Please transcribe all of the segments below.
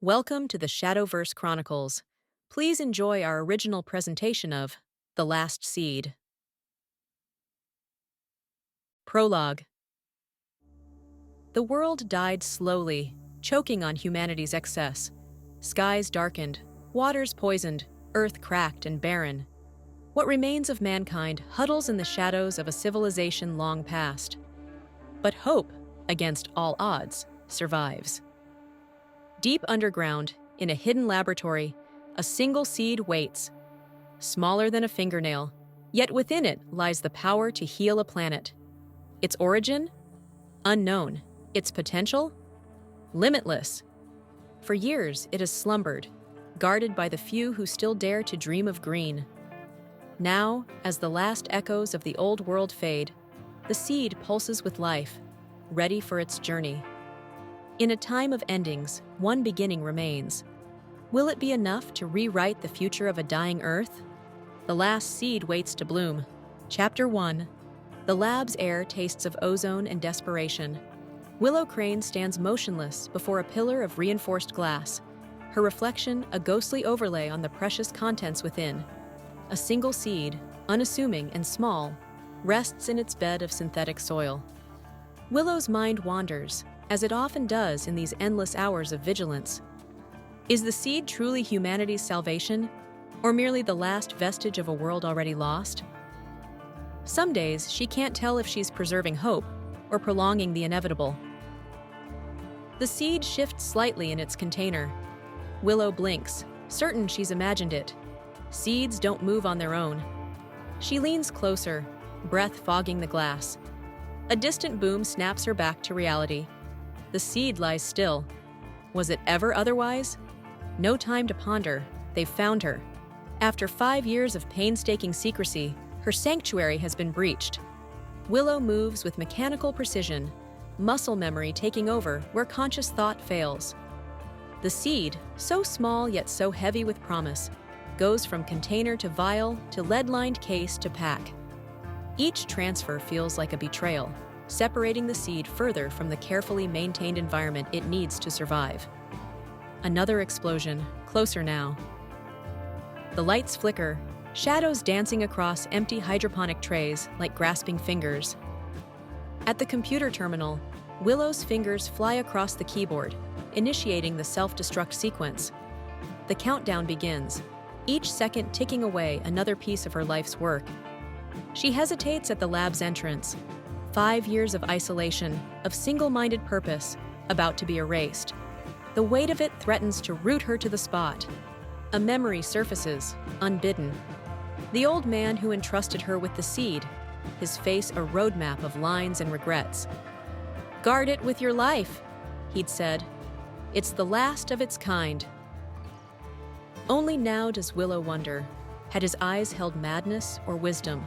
Welcome to the Shadowverse Chronicles. Please enjoy our original presentation of The Last Seed. Prologue. The world died slowly, choking on humanity's excess. Skies darkened, waters poisoned, earth cracked and barren. What remains of mankind huddles in the shadows of a civilization long past. But hope, against all odds, survives. Deep underground, in a hidden laboratory, a single seed waits. Smaller than a fingernail, yet within it lies the power to heal a planet. Its origin? Unknown. Its potential? Limitless. For years, it has slumbered, guarded by the few who still dare to dream of green. Now, as the last echoes of the old world fade, the seed pulses with life, ready for its journey. In a time of endings, one beginning remains. Will it be enough to rewrite the future of a dying Earth? The last seed waits to bloom. Chapter 1. The lab's air tastes of ozone and desperation. Willow Crane stands motionless before a pillar of reinforced glass, her reflection a ghostly overlay on the precious contents within. A single seed, unassuming and small, rests in its bed of synthetic soil. Willow's mind wanders, as it often does in these endless hours of vigilance. Is the seed truly humanity's salvation, or merely the last vestige of a world already lost? Some days, she can't tell if she's preserving hope or prolonging the inevitable. The seed shifts slightly in its container. Willow blinks, certain she's imagined it. Seeds don't move on their own. She leans closer, breath fogging the glass. A distant boom snaps her back to reality. The seed lies still. Was it ever otherwise? No time to ponder. They've found her. After 5 years of painstaking secrecy, her sanctuary has been breached. Willow moves with mechanical precision, muscle memory taking over where conscious thought fails. The seed, so small yet so heavy with promise, goes from container to vial to lead-lined case to pack. Each transfer feels like a betrayal, separating the seed further from the carefully maintained environment it needs to survive. Another explosion, closer now. The lights flicker, shadows dancing across empty hydroponic trays like grasping fingers. At the computer terminal, Willow's fingers fly across the keyboard, initiating the self-destruct sequence. The countdown begins, each second ticking away another piece of her life's work. She hesitates at the lab's entrance. 5 years of isolation, of single-minded purpose, about to be erased. The weight of it threatens to root her to the spot. A memory surfaces, unbidden. The old man who entrusted her with the seed, his face a roadmap of lines and regrets. "Guard it with your life," he'd said. "It's the last of its kind." Only now does Willow wonder, had his eyes held madness or wisdom?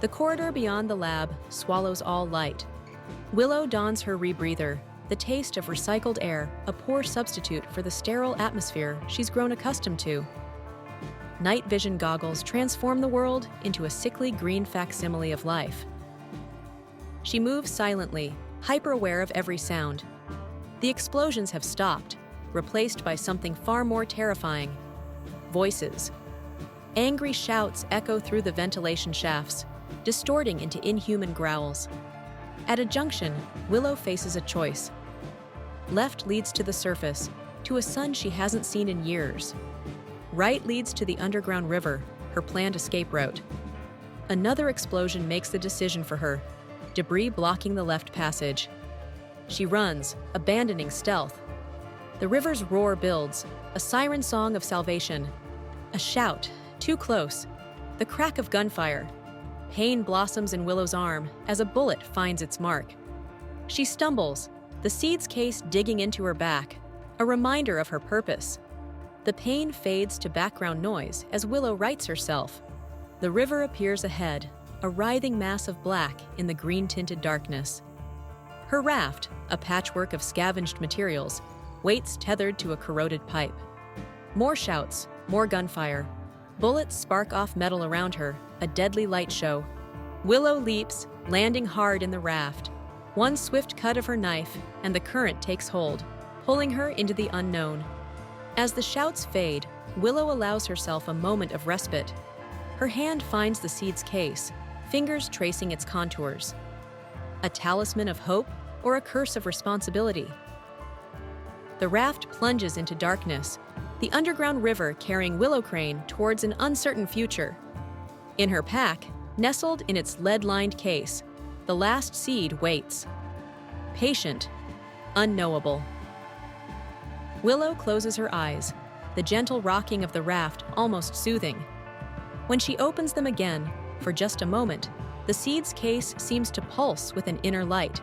The corridor beyond the lab swallows all light. Willow dons her rebreather, the taste of recycled air, a poor substitute for the sterile atmosphere she's grown accustomed to. Night vision goggles transform the world into a sickly green facsimile of life. She moves silently, hyper-aware of every sound. The explosions have stopped, replaced by something far more terrifying. Voices. Angry shouts echo through the ventilation shafts, distorting into inhuman growls. At a junction, Willow faces a choice. Left leads to the surface, to a sun she hasn't seen in years. Right leads to the underground river, her planned escape route. Another explosion makes the decision for her, debris blocking the left passage. She runs, abandoning stealth. The river's roar builds, a siren song of salvation. A shout, too close. The crack of gunfire. Pain blossoms in Willow's arm as a bullet finds its mark. She stumbles, the seed's case digging into her back, a reminder of her purpose. The pain fades to background noise as Willow rights herself. The river appears ahead, a writhing mass of black in the green-tinted darkness. Her raft, a patchwork of scavenged materials, waits tethered to a corroded pipe. More shouts, more gunfire. Bullets spark off metal around her, a deadly light show. Willow leaps, landing hard in the raft. One swift cut of her knife, and the current takes hold, pulling her into the unknown. As the shouts fade, Willow allows herself a moment of respite. Her hand finds the seed's case, fingers tracing its contours. A talisman of hope or a curse of responsibility? The raft plunges into darkness, the underground river carrying Willow Crane towards an uncertain future. In her pack, nestled in its lead-lined case, the last seed waits. Patient, unknowable. Willow closes her eyes, the gentle rocking of the raft almost soothing. When she opens them again, for just a moment, the seed's case seems to pulse with an inner light.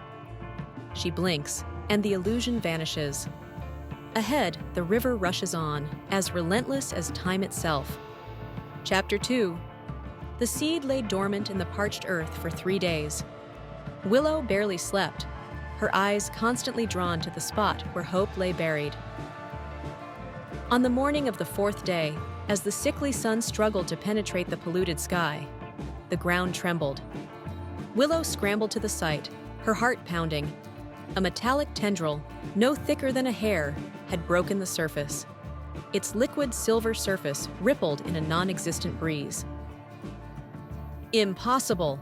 She blinks, and the illusion vanishes. Ahead, the river rushes on, as relentless as time itself. Chapter 2. The seed lay dormant in the parched earth for 3 days. Willow barely slept, her eyes constantly drawn to the spot where hope lay buried. On the morning of the 4th day, as the sickly sun struggled to penetrate the polluted sky, the ground trembled. Willow scrambled to the site, her heart pounding. A metallic tendril, no thicker than a hair, had broken the surface. Its liquid silver surface rippled in a non-existent breeze. Impossible,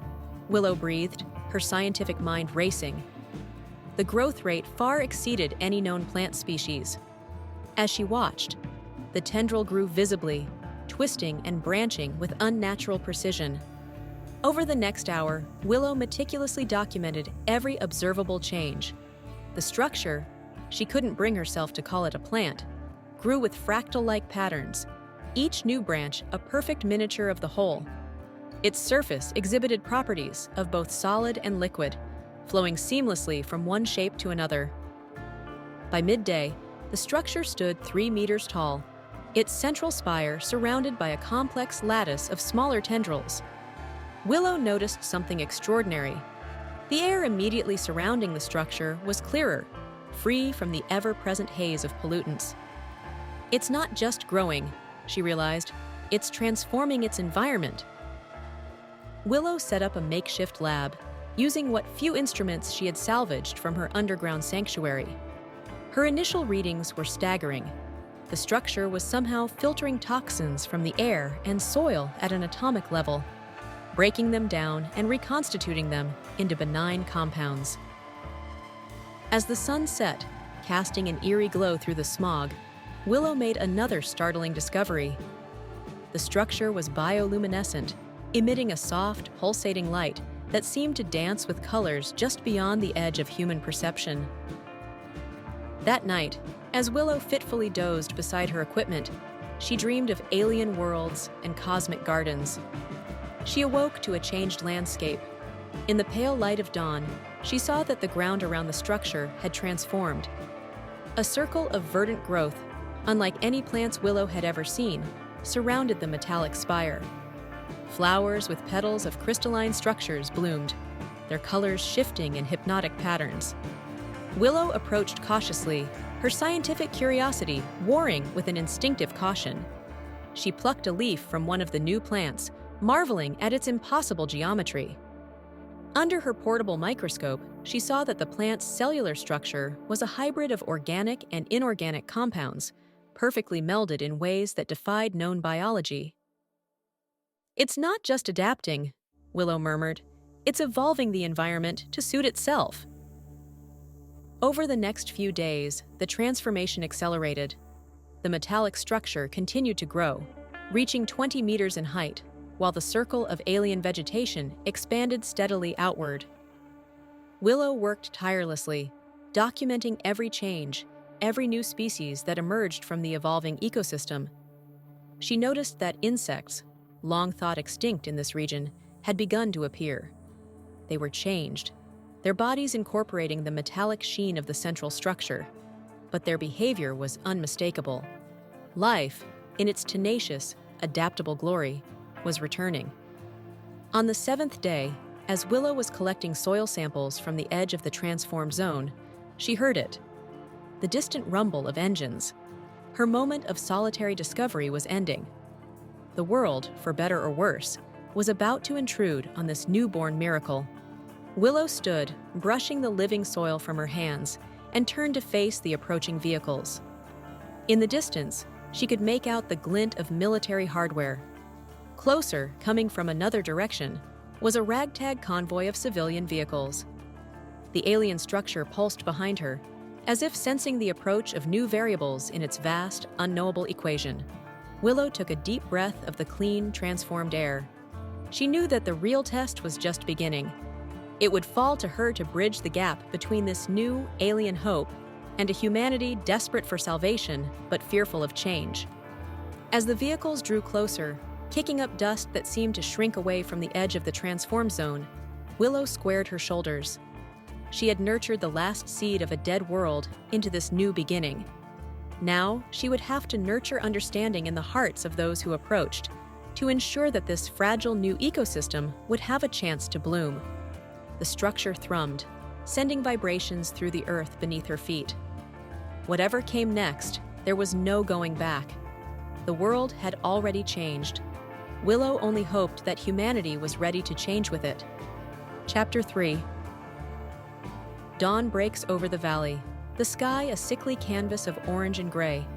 Willow breathed, her scientific mind racing. The growth rate far exceeded any known plant species. As she watched, the tendril grew visibly, twisting and branching with unnatural precision. Over the next hour, Willow meticulously documented every observable change. The structure, she couldn't bring herself to call it a plant, grew with fractal-like patterns, each new branch a perfect miniature of the whole. Its surface exhibited properties of both solid and liquid, flowing seamlessly from one shape to another. By midday, the structure stood 3 meters tall, its central spire surrounded by a complex lattice of smaller tendrils. Willow noticed something extraordinary. The air immediately surrounding the structure was clearer, free from the ever-present haze of pollutants. It's not just growing, she realized, it's transforming its environment. Willow set up a makeshift lab, using what few instruments she had salvaged from her underground sanctuary. Her initial readings were staggering. The structure was somehow filtering toxins from the air and soil at an atomic level, breaking them down and reconstituting them into benign compounds. As the sun set, casting an eerie glow through the smog, Willow made another startling discovery. The structure was bioluminescent, emitting a soft, pulsating light that seemed to dance with colors just beyond the edge of human perception. That night, as Willow fitfully dozed beside her equipment, she dreamed of alien worlds and cosmic gardens. She awoke to a changed landscape. In the pale light of dawn, she saw that the ground around the structure had transformed. A circle of verdant growth, unlike any plants Willow had ever seen, surrounded the metallic spire. Flowers with petals of crystalline structures bloomed, their colors shifting in hypnotic patterns. Willow approached cautiously, her scientific curiosity warring with an instinctive caution. She plucked a leaf from one of the new plants, marveling at its impossible geometry. Under her portable microscope, she saw that the plant's cellular structure was a hybrid of organic and inorganic compounds, perfectly melded in ways that defied known biology. "It's not just adapting," Willow murmured. "It's evolving the environment to suit itself." Over the next few days, the transformation accelerated. The metallic structure continued to grow, reaching 20 meters in height, while the circle of alien vegetation expanded steadily outward. Willow worked tirelessly, documenting every change, every new species that emerged from the evolving ecosystem. She noticed that insects, long thought extinct in this region, had begun to appear. They were changed, their bodies incorporating the metallic sheen of the central structure, but their behavior was unmistakable. Life, in its tenacious, adaptable glory, was returning. On the 7th day, as Willow was collecting soil samples from the edge of the transformed zone, she heard it. The distant rumble of engines. Her moment of solitary discovery was ending. The world, for better or worse, was about to intrude on this newborn miracle. Willow stood, brushing the living soil from her hands, and turned to face the approaching vehicles. In the distance, she could make out the glint of military hardware. Closer, coming from another direction, was a ragtag convoy of civilian vehicles. The alien structure pulsed behind her, as if sensing the approach of new variables in its vast, unknowable equation. Willow took a deep breath of the clean, transformed air. She knew that the real test was just beginning. It would fall to her to bridge the gap between this new, alien hope and a humanity desperate for salvation but fearful of change. As the vehicles drew closer, kicking up dust that seemed to shrink away from the edge of the transform zone, Willow squared her shoulders. She had nurtured the last seed of a dead world into this new beginning. Now, she would have to nurture understanding in the hearts of those who approached, to ensure that this fragile new ecosystem would have a chance to bloom. The structure thrummed, sending vibrations through the earth beneath her feet. Whatever came next, there was no going back. The world had already changed. Willow only hoped that humanity was ready to change with it. Chapter 3. Dawn breaks over the valley, the sky a sickly canvas of orange and gray.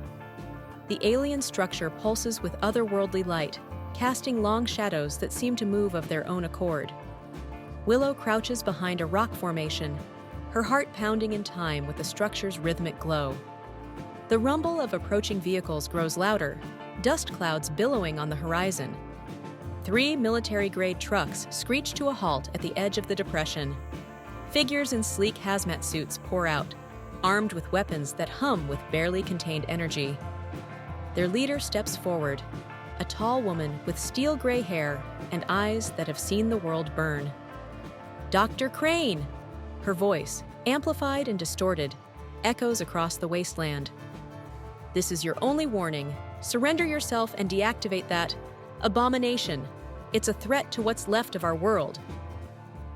The alien structure pulses with otherworldly light, casting long shadows that seem to move of their own accord. Willow crouches behind a rock formation, her heart pounding in time with the structure's rhythmic glow. The rumble of approaching vehicles grows louder, dust clouds billowing on the horizon. 3 military-grade trucks screech to a halt at the edge of the depression. Figures in sleek hazmat suits pour out, armed with weapons that hum with barely contained energy. Their leader steps forward, a tall woman with steel gray hair and eyes that have seen the world burn. Dr. Crane! Her voice, amplified and distorted, echoes across the wasteland. This is your only warning. Surrender yourself and deactivate that abomination. It's a threat to what's left of our world.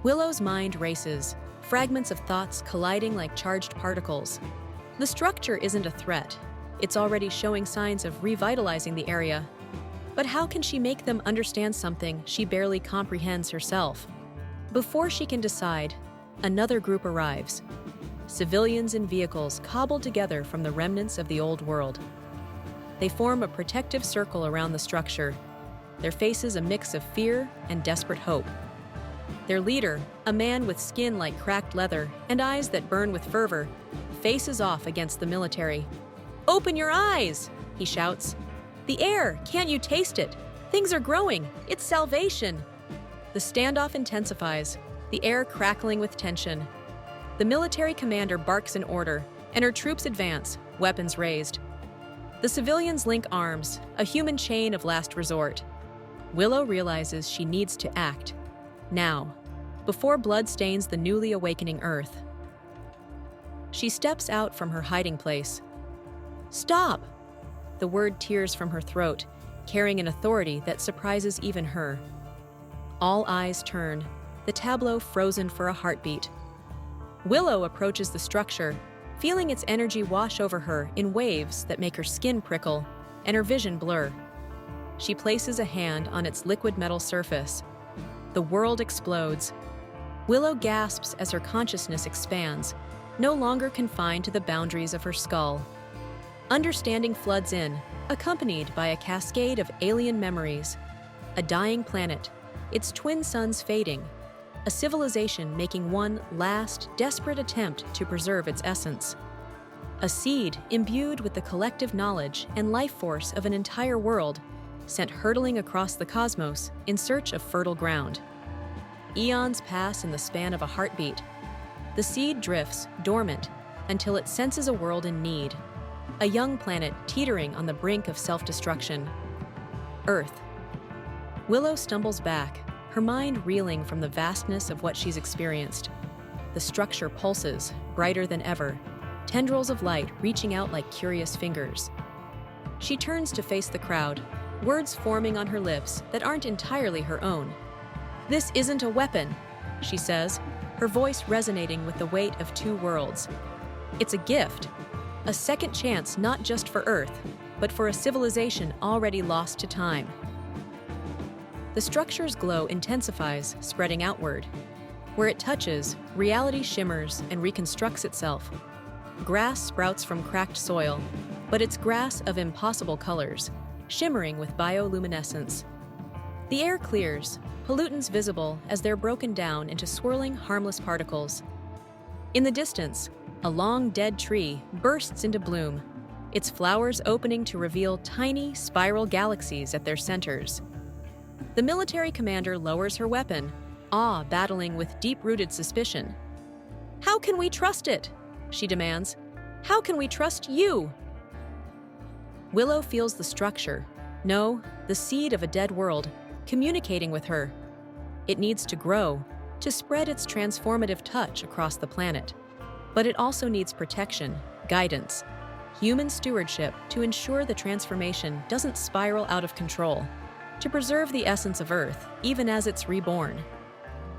Willow's mind races, fragments of thoughts colliding like charged particles. The structure isn't a threat. It's already showing signs of revitalizing the area. But how can she make them understand something she barely comprehends herself? Before she can decide, another group arrives. Civilians and vehicles cobbled together from the remnants of the old world. They form a protective circle around the structure, their faces a mix of fear and desperate hope. Their leader, a man with skin like cracked leather and eyes that burn with fervor, faces off against the military. "Open your eyes!" he shouts. "The air, can't you taste it? Things are growing, it's salvation!" The standoff intensifies, the air crackling with tension. The military commander barks an order, and her troops advance, weapons raised. The civilians link arms, a human chain of last resort. Willow realizes she needs to act. Now, before blood stains the newly awakening earth. She steps out from her hiding place. "Stop!" The word tears from her throat, carrying an authority that surprises even her. All eyes turn, the tableau frozen for a heartbeat. Willow approaches the structure, feeling its energy wash over her in waves that make her skin prickle and her vision blur. She places a hand on its liquid metal surface. The world explodes. Willow gasps as her consciousness expands, no longer confined to the boundaries of her skull. Understanding floods in, accompanied by a cascade of alien memories. A dying planet, its twin suns fading, a civilization making one last, desperate attempt to preserve its essence. A seed imbued with the collective knowledge and life force of an entire world, sent hurtling across the cosmos in search of fertile ground. Eons pass in the span of a heartbeat. The seed drifts, dormant, until it senses a world in need. A young planet teetering on the brink of self-destruction. Earth. Willow stumbles back, her mind reeling from the vastness of what she's experienced. The structure pulses, brighter than ever, tendrils of light reaching out like curious fingers. She turns to face the crowd, words forming on her lips that aren't entirely her own. "This isn't a weapon," she says, her voice resonating with the weight of 2 worlds. "It's a gift, a second chance not just for Earth, but for a civilization already lost to time." The structure's glow intensifies, spreading outward. Where it touches, reality shimmers and reconstructs itself. Grass sprouts from cracked soil, but it's grass of impossible colors, shimmering with bioluminescence. The air clears, pollutants visible as they're broken down into swirling, harmless particles. In the distance, a long dead tree bursts into bloom, its flowers opening to reveal tiny, spiral galaxies at their centers. The military commander lowers her weapon, awe battling with deep-rooted suspicion. "How can we trust it?" she demands. "How can we trust you?" Willow feels the structure, no, the seed of a dead world, communicating with her. It needs to grow, to spread its transformative touch across the planet. But it also needs protection, guidance, human stewardship to ensure the transformation doesn't spiral out of control, to preserve the essence of Earth even as it's reborn.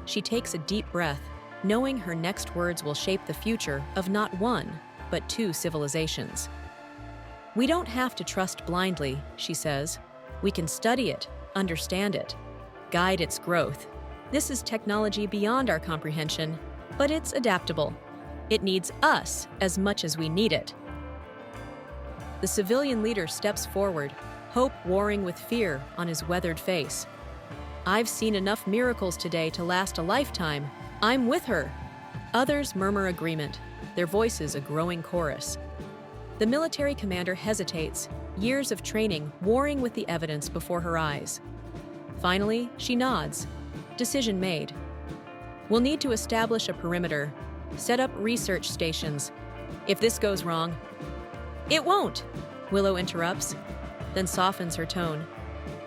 She takes a deep breath, knowing her next words will shape the future of not one, but two civilizations. "We don't have to trust blindly," she says. "We can study it, understand it, guide its growth. This is technology beyond our comprehension, but it's adaptable. It needs us as much as we need it." The civilian leader steps forward, hope warring with fear on his weathered face. "I've seen enough miracles today to last a lifetime. I'm with her." Others murmur agreement, their voices a growing chorus. The military commander hesitates, years of training warring with the evidence before her eyes. Finally, she nods. Decision made. "We'll need to establish a perimeter, set up research stations. If this goes wrong—" "It won't," Willow interrupts, then softens her tone.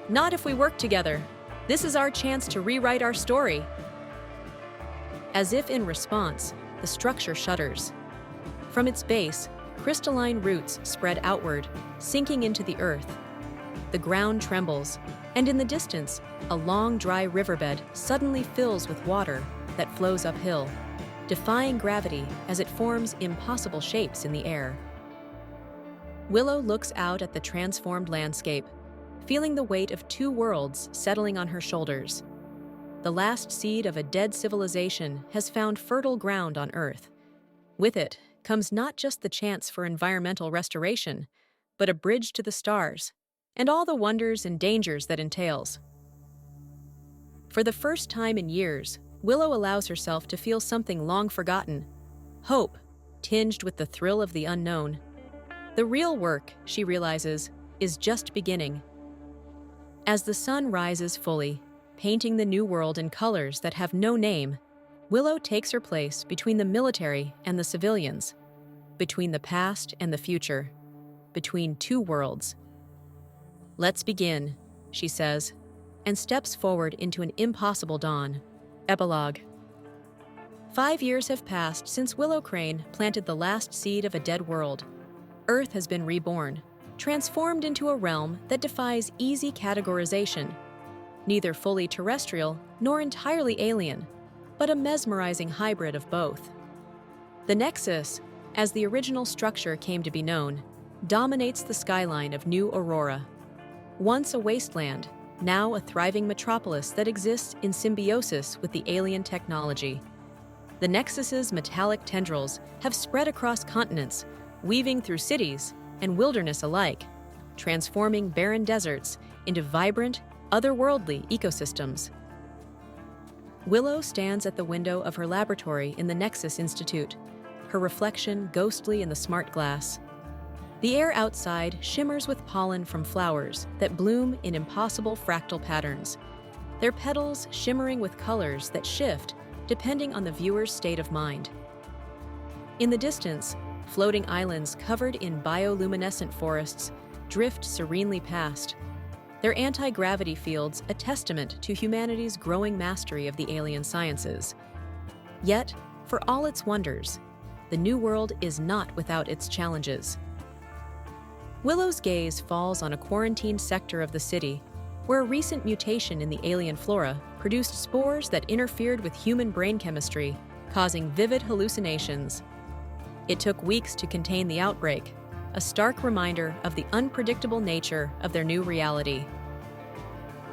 "Not if we work together. This is our chance to rewrite our story." As if in response, the structure shudders. From its base, crystalline roots spread outward, sinking into the earth. The ground trembles, and in the distance, a long, dry riverbed suddenly fills with water that flows uphill, defying gravity as it forms impossible shapes in the air. Willow looks out at the transformed landscape, feeling the weight of two worlds settling on her shoulders. The last seed of a dead civilization has found fertile ground on Earth. With it comes not just the chance for environmental restoration, but a bridge to the stars, and all the wonders and dangers that entails. For the first time in years, Willow allows herself to feel something long forgotten: hope, tinged with the thrill of the unknown. The real work, she realizes, is just beginning. As the sun rises fully, painting the new world in colors that have no name, Willow takes her place between the military and the civilians, between the past and the future, between two worlds. "Let's begin," she says, and steps forward into an impossible dawn. Epilogue. 5 years have passed since Willow Crane planted the last seed of a dead world. Earth has been reborn, transformed into a realm that defies easy categorization, neither fully terrestrial nor entirely alien, but a mesmerizing hybrid of both. The Nexus, as the original structure came to be known, dominates the skyline of New Aurora. Once a wasteland, now a thriving metropolis that exists in symbiosis with the alien technology. The Nexus's metallic tendrils have spread across continents, weaving through cities and wilderness alike, transforming barren deserts into vibrant, otherworldly ecosystems. Willow stands at the window of her laboratory in the Nexus Institute, her reflection ghostly in the smart glass. The air outside shimmers with pollen from flowers that bloom in impossible fractal patterns, their petals shimmering with colors that shift depending on the viewer's state of mind. In the distance, floating islands covered in bioluminescent forests drift serenely past, their anti-gravity fields a testament to humanity's growing mastery of the alien sciences. Yet, for all its wonders, the new world is not without its challenges. Willow's gaze falls on a quarantined sector of the city, where a recent mutation in the alien flora produced spores that interfered with human brain chemistry, causing vivid hallucinations. It took weeks to contain the outbreak, a stark reminder of the unpredictable nature of their new reality.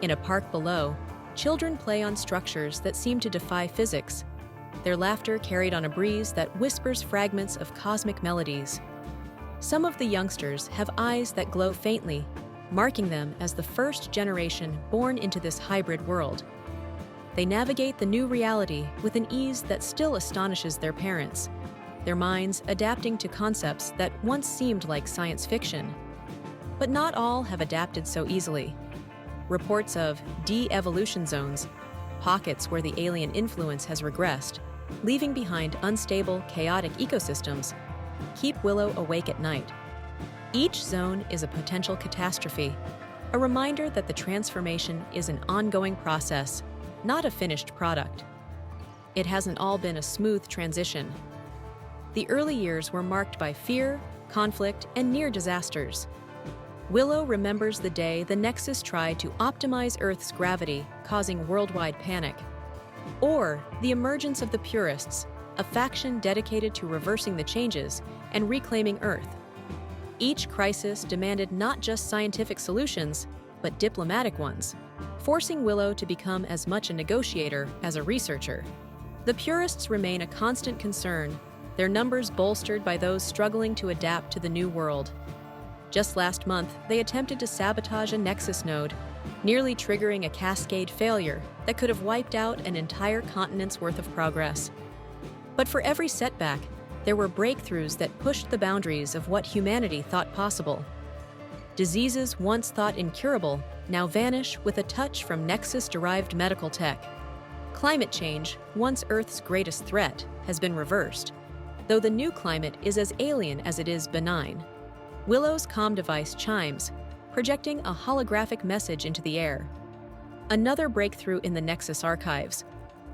In a park below, children play on structures that seem to defy physics, their laughter carried on a breeze that whispers fragments of cosmic melodies. Some of the youngsters have eyes that glow faintly, marking them as the first generation born into this hybrid world. They navigate the new reality with an ease that still astonishes their parents, their minds adapting to concepts that once seemed like science fiction. But not all have adapted so easily. Reports of de-evolution zones, pockets where the alien influence has regressed, leaving behind unstable, chaotic ecosystems, keep Willow awake at night. Each zone is a potential catastrophe, a reminder that the transformation is an ongoing process, not a finished product. It hasn't all been a smooth transition. The early years were marked by fear, conflict, and near disasters. Willow remembers the day the Nexus tried to optimize Earth's gravity, causing worldwide panic. Or the emergence of the Purists, a faction dedicated to reversing the changes and reclaiming Earth. Each crisis demanded not just scientific solutions, but diplomatic ones, forcing Willow to become as much a negotiator as a researcher. The Purists remain a constant concern, their numbers bolstered by those struggling to adapt to the new world. Just last month, they attempted to sabotage a Nexus node, nearly triggering a cascade failure that could have wiped out an entire continent's worth of progress. But for every setback, there were breakthroughs that pushed the boundaries of what humanity thought possible. Diseases once thought incurable now vanish with a touch from Nexus-derived medical tech. Climate change, once Earth's greatest threat, has been reversed, though the new climate is as alien as it is benign. Willow's comm device chimes, projecting a holographic message into the air. Another breakthrough in the Nexus archives.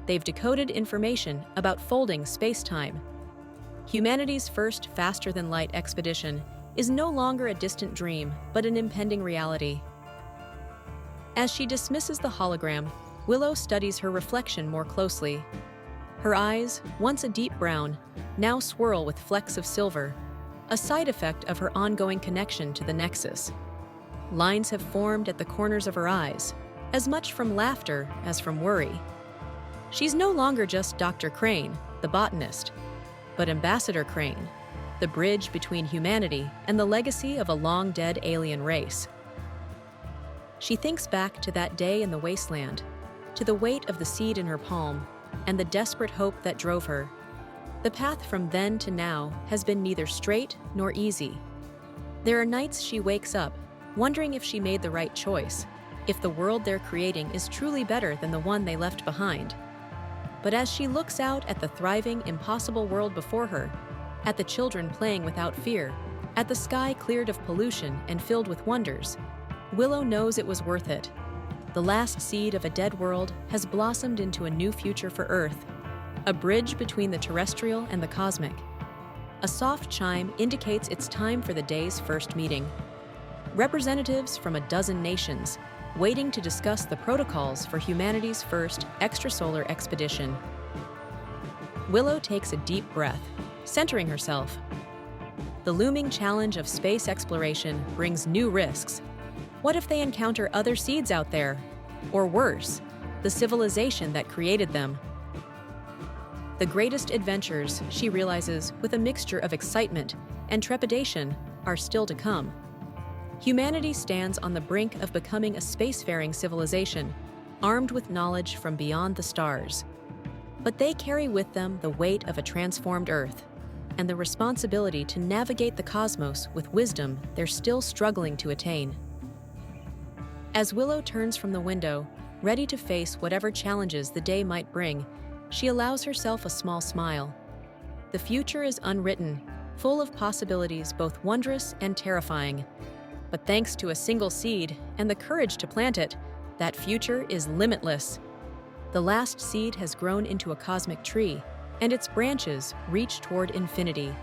They've decoded information about folding space-time. Humanity's first faster-than-light expedition is no longer a distant dream, but an impending reality. As she dismisses the hologram, Willow studies her reflection more closely. Her eyes, once a deep brown, now swirl with flecks of silver, a side effect of her ongoing connection to the Nexus. Lines have formed at the corners of her eyes, as much from laughter as from worry. She's no longer just Dr. Crane, the botanist, but Ambassador Crane, the bridge between humanity and the legacy of a long-dead alien race. She thinks back to that day in the wasteland, to the weight of the seed in her palm, and the desperate hope that drove her. The path from then to now has been neither straight nor easy. There are nights she wakes up, wondering if she made the right choice, if the world they're creating is truly better than the one they left behind. But as she looks out at the thriving, impossible world before her, at the children playing without fear, at the sky cleared of pollution and filled with wonders, Willow knows it was worth it. The last seed of a dead world has blossomed into a new future for Earth, a bridge between the terrestrial and the cosmic. A soft chime indicates it's time for the day's first meeting. Representatives from a dozen nations, waiting to discuss the protocols for humanity's first extrasolar expedition. Willow takes a deep breath, centering herself. The looming challenge of space exploration brings new risks. What if they encounter other seeds out there? Or worse, the civilization that created them? The greatest adventures, she realizes with a mixture of excitement and trepidation, are still to come. Humanity stands on the brink of becoming a spacefaring civilization, armed with knowledge from beyond the stars. But they carry with them the weight of a transformed Earth and the responsibility to navigate the cosmos with wisdom they're still struggling to attain. As Willow turns from the window, ready to face whatever challenges the day might bring, she allows herself a small smile. The future is unwritten, full of possibilities both wondrous and terrifying. But thanks to a single seed and the courage to plant it, that future is limitless. The last seed has grown into a cosmic tree, and its branches reach toward infinity,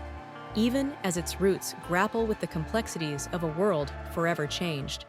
even as its roots grapple with the complexities of a world forever changed.